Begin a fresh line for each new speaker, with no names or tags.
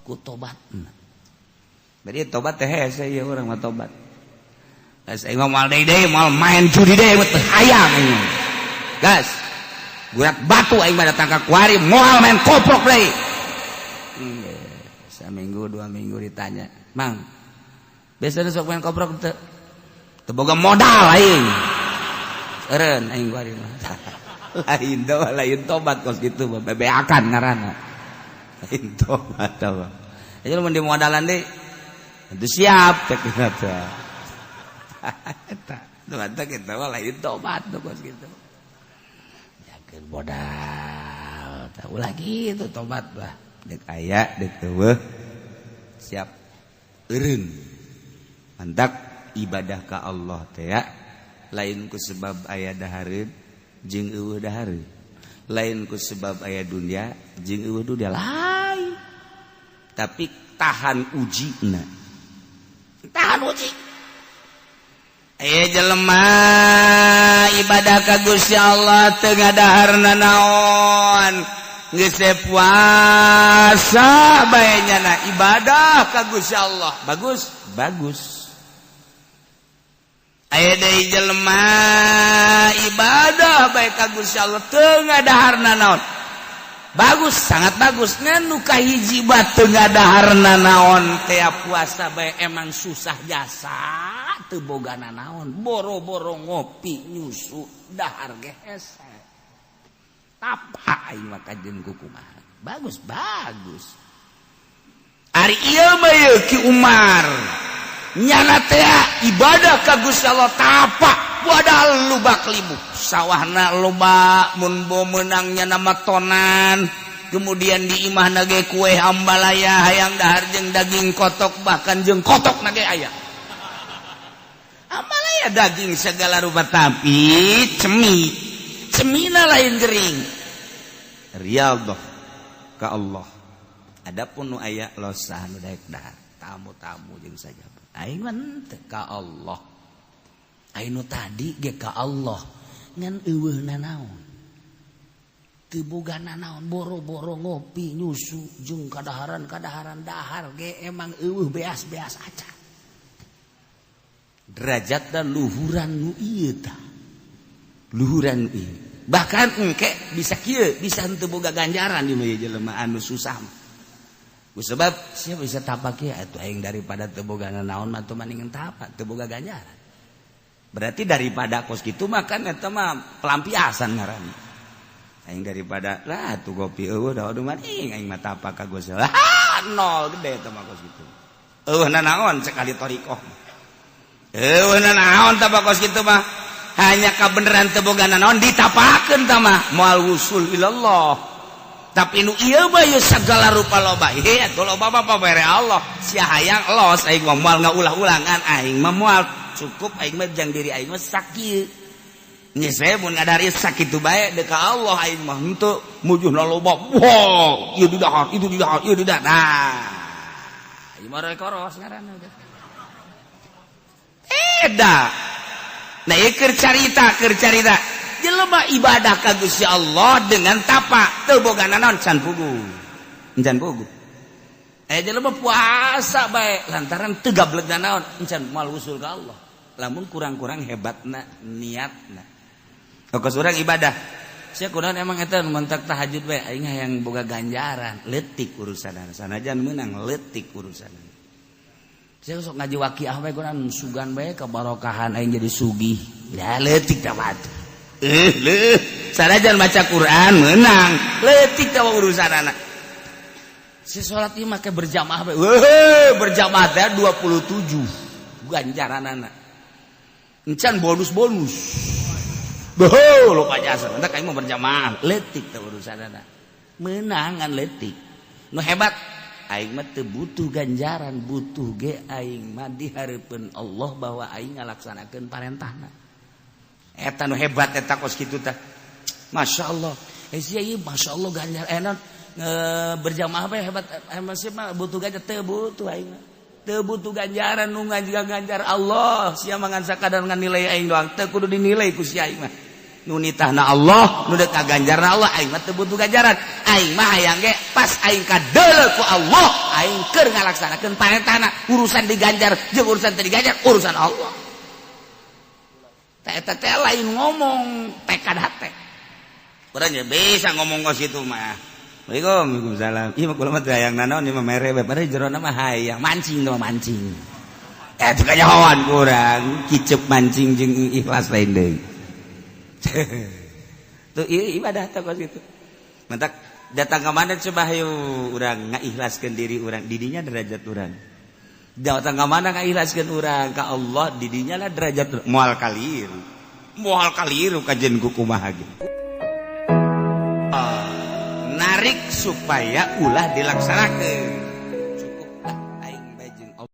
ku tobatna. Berarti tobat teh hese ieu urang mah tobat. Gas aing mah moal deui moal main judi deui mah teu hayang aing. Gas. Gurat batu aing mah datang ka kuari moal main koprok deui. Saminggu 2 minggu ditanya, "Mang, biasana sok main koprok teu? Teu boga modal aing." Eureun aing kuari mah. Lain tobat kos kitu mah bebeakan ngaranna. Lain tobat tah. Aya mun di modalan deui itu siap cek kita teh. Eta, mata kita mah lain tobat tuh kos gitu. Yakeun modal, tah ulah kitu tobat lah. Dek aya, dek teueuh siap eureun. Mantak ibadah ka Allah teh ya. Lain ku sebab aya dahareun jeung eueuh dahareun. Lain ku sebab aya dunia jeung eueuh dunia lain. Tapi tahan ujina. Tahan uji. Jelema ibadah ka Gusti Allah teu ngadaharna naon. Geus puasa bae nyana ibadah ka Gusti Allah. Bagus, bagus. Aya deui jelema ibadah bae ka Gusti Allah teu ngadaharna naon. Bagus, sangat bagus. Nganu kahiji teu ngadaharna naon teh puasa bae emang susah jasa teu bogana naon. Boro-boro ngopi nyusu dahar ge hese. Tapa aing mah kajeun kumaha. Bagus, bagus. Ari ieu mah ye Ki Umar. Nyana teh ibadah ka Gusti Allah tapa wadal lubak limu. Sawahna loba mun bo meunangnya nama tonan. Kemudian di imahna ge kue hambalaya hayang dahar jeung daging kotok bahkan jeung kotokna ge aya. Hambalaya daging segala rupa tapi cemina lain gering. Riyadhah ka Allah. Adapun nu aya losah nu daek dahar tamu-tamu jeung sajabat. Aing mah teu ka Allah. Aing nu tadi ge ka Allah. Ngan eueuhna naon? Teu bogana naon boro-boro ngopi nyusu jeung kadaharan dahar ge emang eueuh beas-beas aja. Derajat dan luhuran nu ieu tah. Luhuran ieu. Bahkan engke bisa kieu, bisa henteu boga ganjaran di ieu jelema anu susah. Sebab sia bisa tapak kieu atuh aing daripada teu bogana naon mah teu mendingan tapak, teu boga ganjaran. Berarti daripada kos kitu mah kan eta mah pelampiasan ngaranna. Aing daripada lah tuh kopi eueuh da mending aing mah tapak ka Gusti Allah. Nol gede eta mah kos kitu. Eueuhna naon sekali torikoh. Eueuhna naon tapak kos kitu mah. Hanya kabeneran teu bogana naon ditapakeun tah mah moal wusul ilallah. Tapi nu ieu mah ye sagala rupa loba. Atuh loba apa bare Allah. Sia hayang los aing mah moal ngaulah-ulangan aing mah moal cukup aing mah jang diri aing mah sakieu. Nya saya mun ngadari sakitu bae deuk ka Allah aing mah henteu mujuhna loba. Wow, ieu di dahar, itu di dahar, ieu di dahar. Nah. Ieu mah rekoros ngaranna udah. Eda. Nah, keur carita. Jelema ibadah ka Gusti Allah dengan tapak teu bogana naon can pugu. Encan pugu. Jelema puasa bae lantaran teu gablegna naon encan moal usul ka Allah. Lamun kurang-kurang hebatna niatna. Kos urang ibadah. Sia kunaon emang eta mentak tahajud bae aing hayang boga ganjaran, leutik urusanna. Sanajan meunang leutik urusanna. Saya sok ngaji waqiah bae kunaon sugan bae kabarokahan aing jadi sugih. Ya leutik da batu. Sanajan maca Quran meunang, leutik da urusanana. Si salat ieu make berjamaah bae. Berjamaah teh 27 ganjaranana. Encan bonus. Lupa jasa. Entak aing mau berjamaah, leutik da urusanana. Meunangan leutik. Nu hebat aing mah teu butuh ganjaran, butuh ge aing mah dihareupeun Allah bahwa aing ngalaksanakeun parentahna. Eta nu hebat eta kos kitu tah. Masyaallah. Sia ieu masyaallah ganjar enak berjamaah bae hebat. Masih mah butuh ganjar teu butuh aing mah. Teu butuh ganjaran nu ganjar Allah. Sia mah ngan sakadar ngan nilai aing doang teu kudu dinilai ku sia aing mah. Nu nitahna Allah, nu deuk ka ganjarna Allah, aing mah teu butuh ganjaran. Aing mah hayang ge pas aing kadeuleu ku Allah, aing keur ngalaksanakeun paretana urusan diganjar jeung urusan teu diganjar urusan Allah. Eta teh lain ngomong tekad hate. Urang nya bisa ngomong ka situ mah. Waalaikumsalam. Ieu mah kula mah hayang nanaon ieu mah mere we padahal jerona mah hayang mancing mah mancing. Eta kanyahoan kurang kicep mancing jeung ikhlas lain deui. Tuh ibadah teh ka situ. Mantak datang ke mana coba hayu urang ngaikhlaskeun diri urang didinya derajat urang. Datang ke mana ngaikhlaskeun urang ka Allah didinya lah derajat moal kaliru. Moal kaliru kajen ku kumaha ge. Narik supaya ulah dilaksanakeun.